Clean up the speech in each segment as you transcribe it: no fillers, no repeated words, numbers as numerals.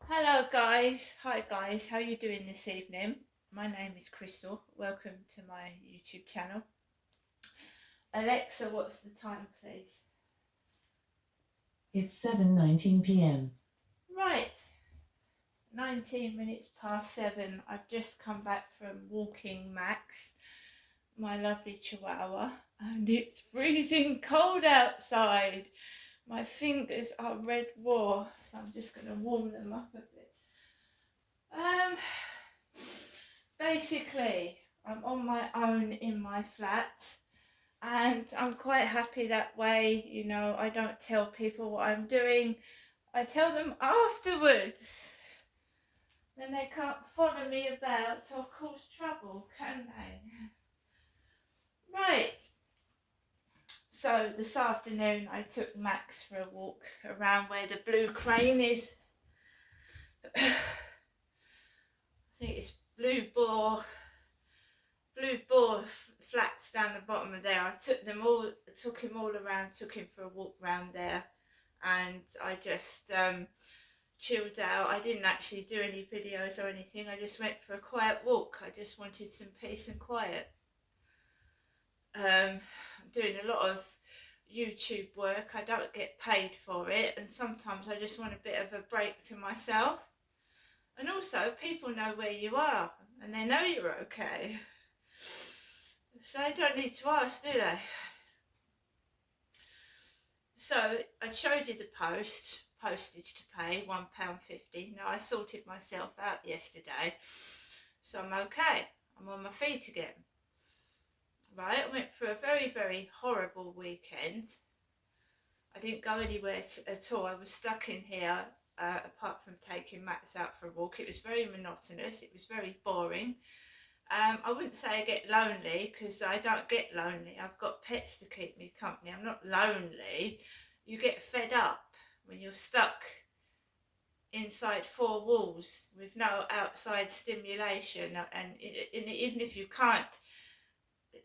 Hello guys, hi guys, how are you doing this evening? My name is Crystal, welcome to my YouTube channel. Alexa, what's the time please? It's 7:19 p.m. Right, 19 minutes past 7. I've just come back from walking Max, my lovely chihuahua, and it's freezing cold outside. My fingers are red raw, so I'm just going to warm them up a bit. Basically, I'm on my own in my flat and I'm quite happy that way. You know, I don't tell people what I'm doing, I tell them afterwards. Then they can't follow me about or cause trouble, can they? Right. So this afternoon I took Max for a walk around where the blue crane is. I think it's Blue Boar flats down the bottom of there. I took him all around, took him for a walk round there, and I just chilled out. I didn't actually do any videos or anything. I just went for a quiet walk. I just wanted some peace and quiet. I'm doing a lot of YouTube work. I don't get paid for it, and sometimes I just want a bit of a break to myself. And also, people know where you are, and they know you're okay. So they don't need to ask, do they? So I showed you the postage to pay, £1.50. Now I sorted myself out yesterday, so I'm okay. I'm on my feet again. Right, I went for a very, very horrible weekend. I didn't go anywhere at all. I was stuck in here, apart from taking Max out for a walk. It was very monotonous. It was very boring. I wouldn't say I get lonely, because I don't get lonely. I've got pets to keep me company. I'm not lonely. You get fed up when you're stuck inside four walls with no outside stimulation, and even if you can't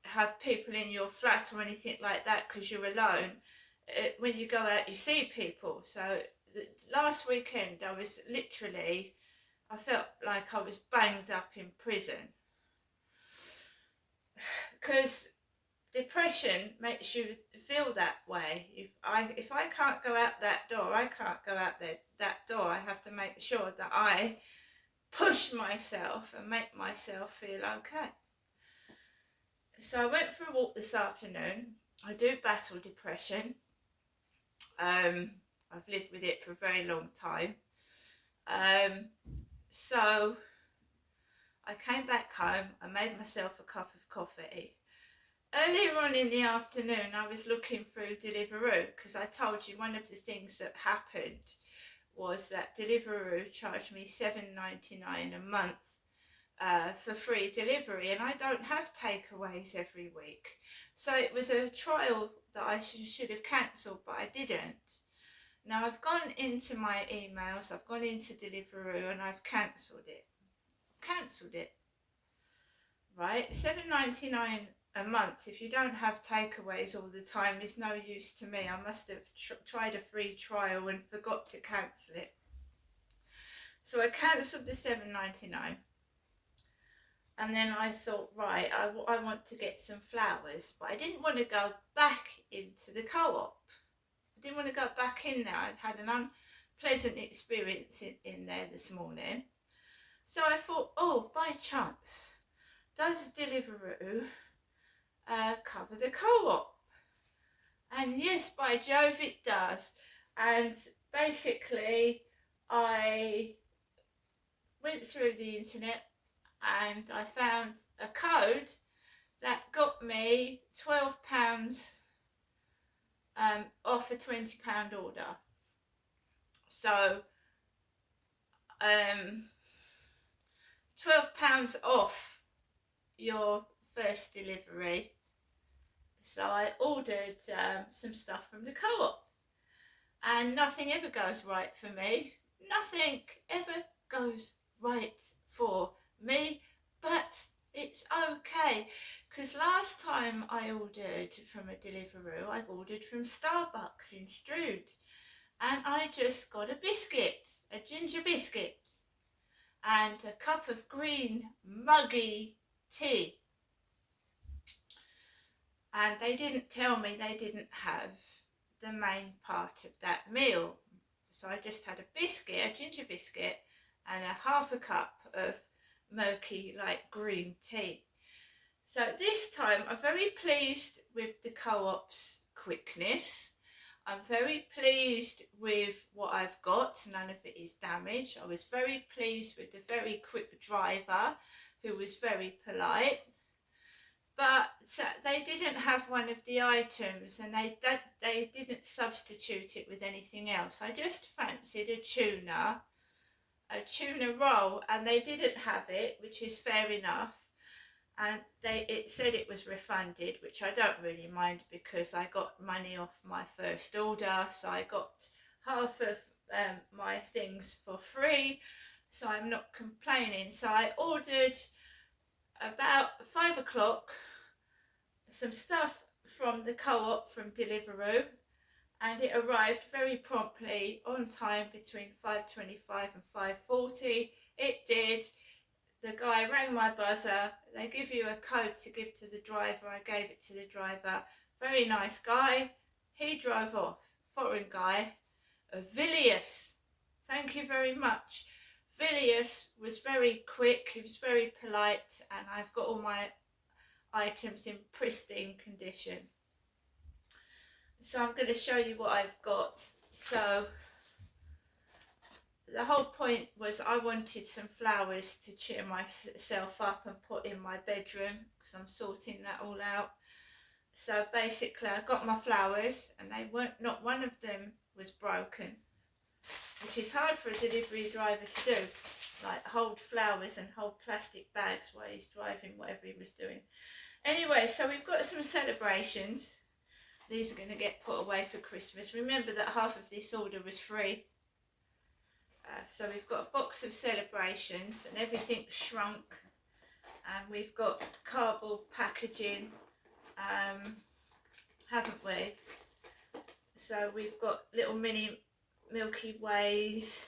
have people in your flat or anything like that because you're alone, when you go out you see people. So last weekend I felt like I was banged up in prison, because depression makes you feel that way. If I can't go out that door, I can't go out that door. I have to make sure that I push myself and make myself feel okay. So I went for a walk this afternoon. I do battle depression. I've lived with it for a very long time. So I came back home. I made myself a cup of coffee. Earlier on in the afternoon, I was looking through Deliveroo, because I told you one of the things that happened was that Deliveroo charged me £7.99 a month for free delivery, and I don't have takeaways every week. So it was a trial that I should have cancelled, but I didn't. Now I've gone into my emails, I've gone into Deliveroo, and I've cancelled it. Right, £7.99 a month, if you don't have takeaways all the time, is no use to me. I must have tried a free trial and forgot to cancel it. So I cancelled the £7.99. And then I thought, right, I want to get some flowers, but I didn't want to go back into the co-op. I didn't want to go back in there. I'd had an unpleasant experience in there this morning. So I thought, oh, by chance, does Deliveroo cover the co-op? And yes, by Jove, it does. And basically, I went through the internet and I found a code that got me £12 off a £20 order. So £12 off your first delivery. So I ordered some stuff from the co-op, and nothing ever goes right for me. Nothing ever goes right for me, but it's okay, because last time I ordered from a Deliveroo, I ordered from Starbucks in Strood, and I just got a biscuit, a ginger biscuit, and a cup of green muggy tea. And they didn't tell me they didn't have the main part of that meal. So I just had a biscuit, a ginger biscuit, and a half a cup of murky, like green tea. So this time I'm very pleased with the Co-op's quickness. I'm very pleased with what I've got. None of it is damaged. I was very pleased with the very quick driver who was very polite. But they didn't have one of the items, and they didn't substitute it with anything else. I just fancied a tuna roll, and they didn't have it, which is fair enough. And it said it was refunded, which I don't really mind because I got money off my first order, so I got half of my things for free, so I'm not complaining. So I ordered about 5 o'clock some stuff from the Co-op from Deliveroo, and it arrived very promptly on time between 5:25 and 5:40. It did. The guy rang my buzzer. They give you a code to give to the driver. I gave it to the driver. Very nice guy. He drove off. Foreign guy. Vilius. Thank you very much. Vilius was very quick. He was very polite, and I've got all my items in pristine condition. So I'm going to show you what I've got. So the whole point was I wanted some flowers to cheer myself up and put in my bedroom because I'm sorting that all out. So basically I got my flowers, and they weren't, not one of them was broken, which is hard for a delivery driver to do, like hold flowers and hold plastic bags while he's driving whatever he was doing. Anyway, so we've got some celebrations. These are going to get put away for Christmas. Remember that half of this order was free. So we've got a box of celebrations, and everything shrunk. And we've got cardboard packaging, haven't we? So we've got little mini Milky Ways,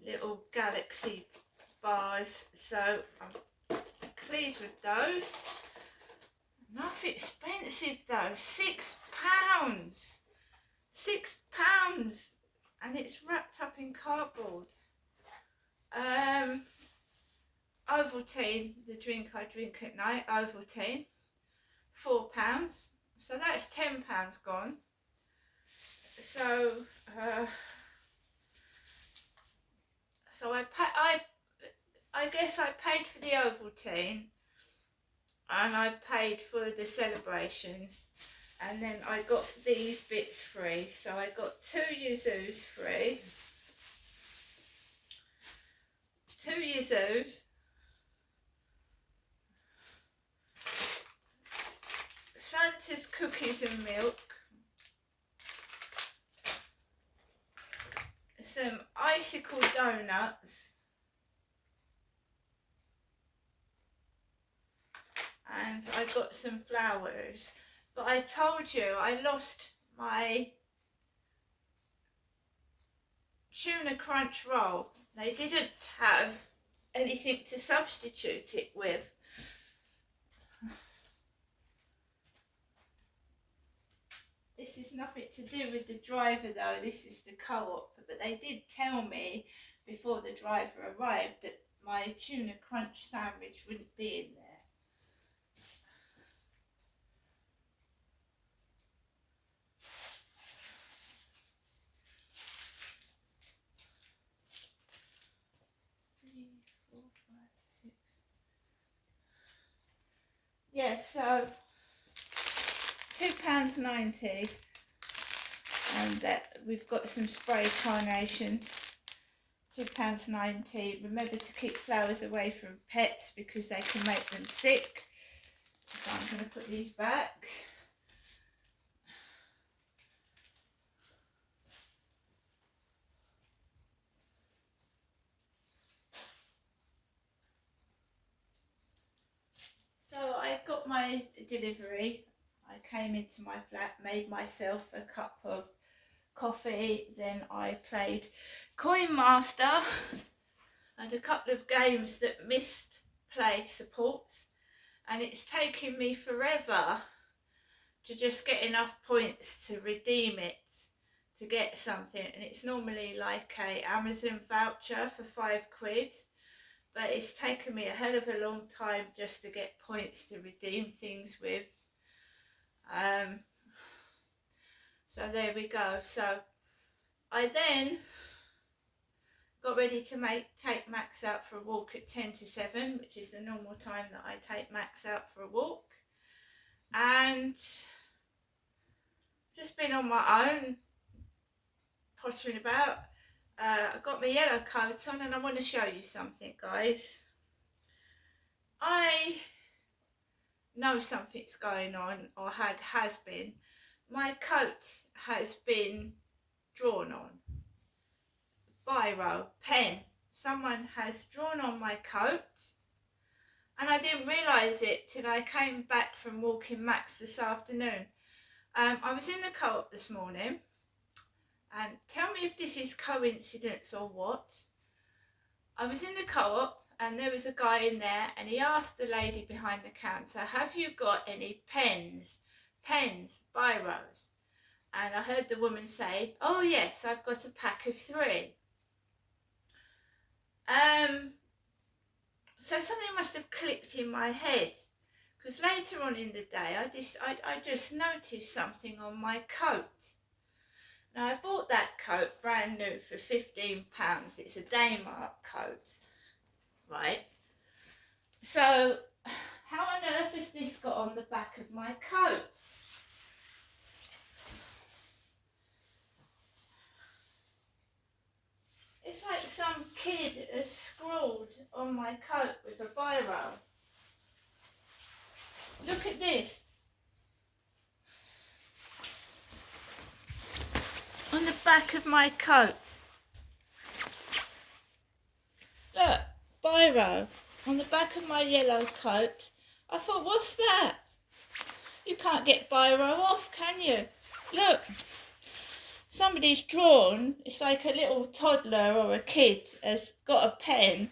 little galaxy bars. So I'm pleased with those. Not expensive though, £6. £6, and it's wrapped up in cardboard. Ovaltine, the drink I drink at night, Ovaltine, £4. So that's £10 gone. So I guess I paid for the Ovaltine, and I paid for the celebrations, and then I got these bits free. So I got 2 Yuzus free, 2 Yuzus, Santa's cookies and milk, some icicle donuts, and I got some flowers. But I told you I lost my tuna crunch roll. They didn't have anything to substitute it with. This is nothing to do with the driver though, this is the Co-op. But they did tell me before the driver arrived that my tuna crunch sandwich wouldn't be in there. Yeah, so £2.90, and we've got some spray carnations. £2.90. Remember to keep flowers away from pets because they can make them sick. So I'm going to put these back. So I got my delivery. I came into my flat, made myself a cup of coffee, then I played Coin Master and a couple of games that missed play supports, and it's taken me forever to just get enough points to redeem it, to get something. And it's normally like a Amazon voucher for £5, but it's taken me a hell of a long time just to get points to redeem things with. So there we go. So I then got ready to take Max out for a walk at 10 to 7, which is the normal time that I take Max out for a walk. And just been on my own, pottering about. I got my yellow coat on, and I want to show you something, guys. I know something's going on, or has been. My coat has been drawn on. Biro, pen. Someone has drawn on my coat, and I didn't realise it till I came back from walking Max this afternoon. I was in the co-op this morning, and tell me if this is coincidence or what. I was in the co-op and there was a guy in there, and he asked the lady behind the counter, have you got any pens, biros? And I heard the woman say, oh yes, I've got a pack of 3. So something must have clicked in my head, because later on in the day I just noticed something on my coat. Now I bought that coat brand new for £15. It's a Daymark coat, right? So how on earth has this got on the back of my coat? It's like some kid has scrawled on my coat with a biro. Look at this. On the back of my coat. Look, biro on the back of my yellow coat. I thought, what's that? You can't get biro off, can you? Look. Somebody's drawn, it's like a little toddler or a kid has got a pen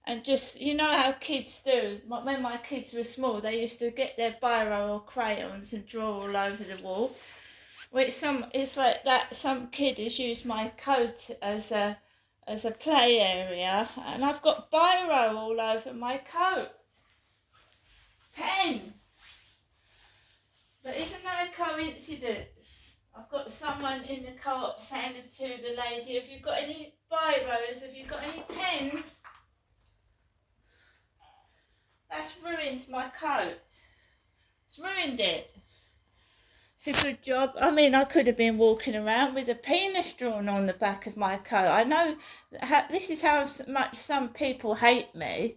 and just, you know how kids do. When my kids were small, they used to get their biro or crayons and draw all over the wall. Well, it's like that. Some kid has used my coat as a play area, and I've got biro all over my coat. Pen. But isn't that a coincidence? I've got someone in the co-op saying to the lady, have you got any biros? Have you got any pens? That's ruined my coat. It's ruined it. It's a good job. I mean, I could have been walking around with a penis drawn on the back of my coat. I know this is how much some people hate me.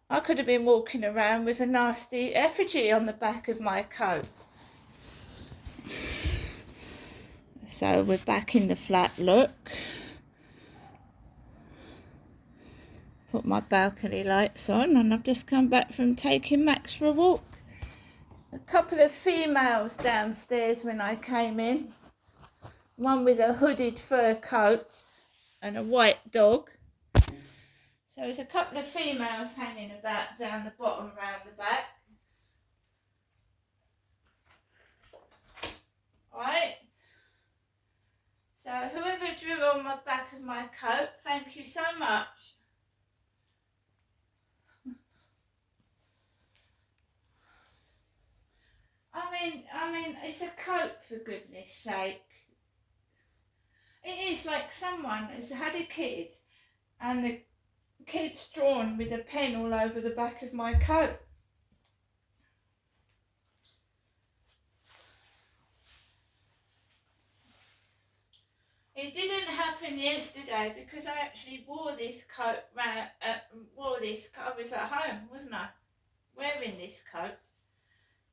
I could have been walking around with a nasty effigy on the back of my coat. So we're back in the flat, look. Put my balcony lights on, and I've just come back from taking Max for a walk. A couple of females downstairs when I came in. One with a hooded fur coat and a white dog. So there's a couple of females hanging about down the bottom round the back. Right. So whoever drew on the back of my coat, thank you so much. I mean, it's a coat, for goodness sake. It is like someone has had a kid and the kid's drawn with a pen all over the back of my coat. It didn't happen yesterday because I actually wore this coat I was at home, wasn't I? Wearing this coat.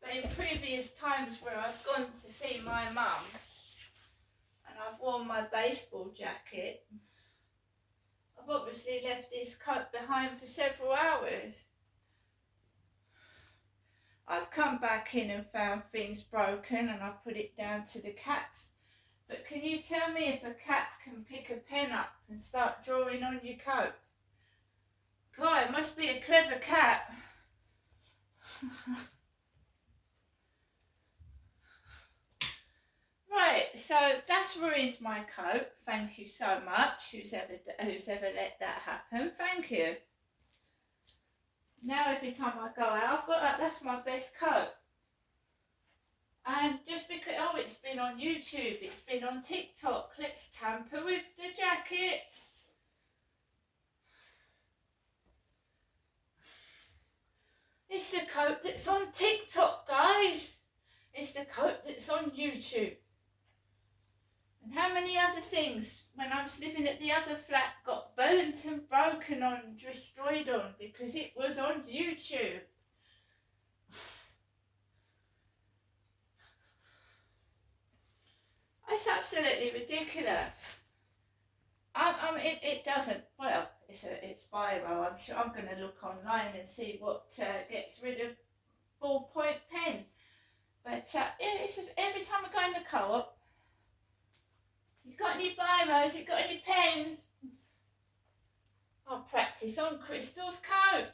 But in previous times where I've gone to see my mum and I've worn my baseball jacket, I've obviously left this coat behind for several hours. I've come back in and found things broken, and I've put it down to the cats. But can you tell me if a cat can pick a pen up and start drawing on your coat? God, it must be a clever cat. Right, so that's ruined my coat. Thank you so much, who's ever let that happen. Thank you. Now every time I go out, I've got that's my best coat. And just because, oh, it's been on YouTube, it's been on TikTok, let's tamper with the jacket. It's the coat that's on TikTok, guys. It's the coat that's on YouTube. And how many other things, when I was living at the other flat, got burnt and broken on, destroyed on, because it was on YouTube. It's absolutely ridiculous. It doesn't, well, it's biro. I'm sure I'm going to look online and see what gets rid of ballpoint pen. But yeah, it's every time I go in the co-op, you got any biros? You got any pens? I'll practice on Crystal's coat.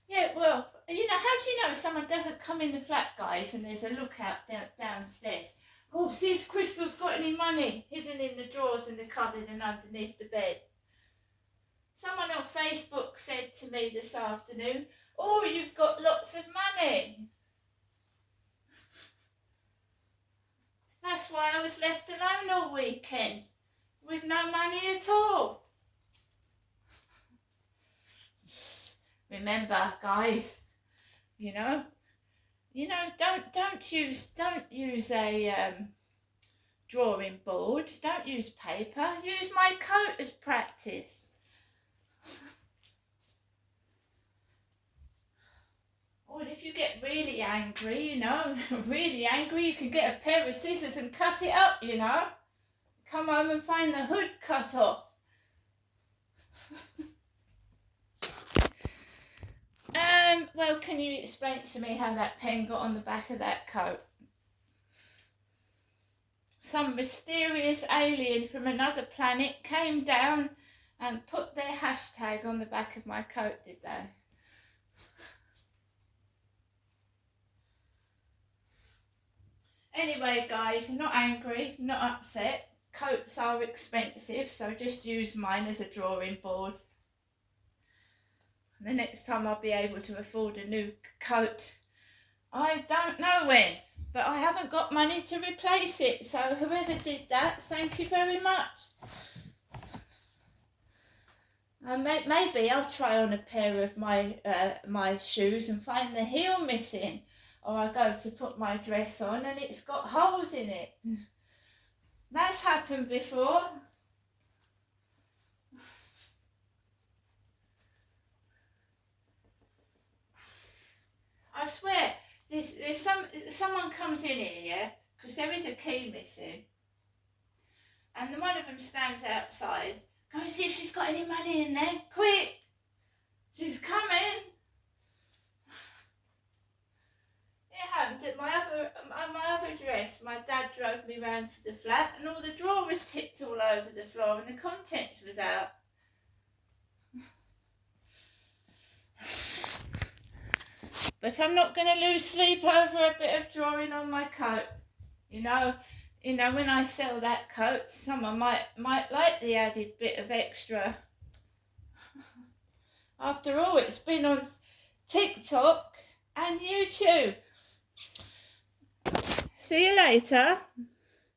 Yeah, well, you know, how do you know someone doesn't come in the flat, guys, and there's a lookout downstairs? Oh, see if Crystal's got any money hidden in the drawers in the cupboard and underneath the bed. Someone on Facebook said to me this afternoon, oh, you've got lots of money. That's why I was left alone all weekend, with no money at all. Remember, guys, you know, don't use a drawing board. Don't use paper. Use my coat as practice. Or if you get really angry, you know, really angry, you can get a pair of scissors and cut it up, you know. Come home and find the hood cut off. Well, can you explain to me how that pen got on the back of that coat? Some mysterious alien from another planet came down and put their hashtag on the back of my coat, did they? Anyway, guys, not angry, not upset. Coats are expensive, so just use mine as a drawing board. The next time I'll be able to afford a new coat, I don't know when, but I haven't got money to replace it, so whoever did that, thank you very much. Maybe I'll try on a pair of my shoes and find the heel missing, or I go to put my dress on and it's got holes in it. That's happened before. I swear, there's someone comes in here, yeah, because there is a key missing, and then one of them stands outside. Go and see if she's got any money in there, quick! She's coming. It happened at my other dress. My dad drove me round to the flat, and all the drawers tipped all over the floor, and the contents was out. But I'm not going to lose sleep over a bit of drawing on my coat. You know, when I sell that coat, someone might like the added bit of extra. After all, it's been on TikTok and YouTube. See you later.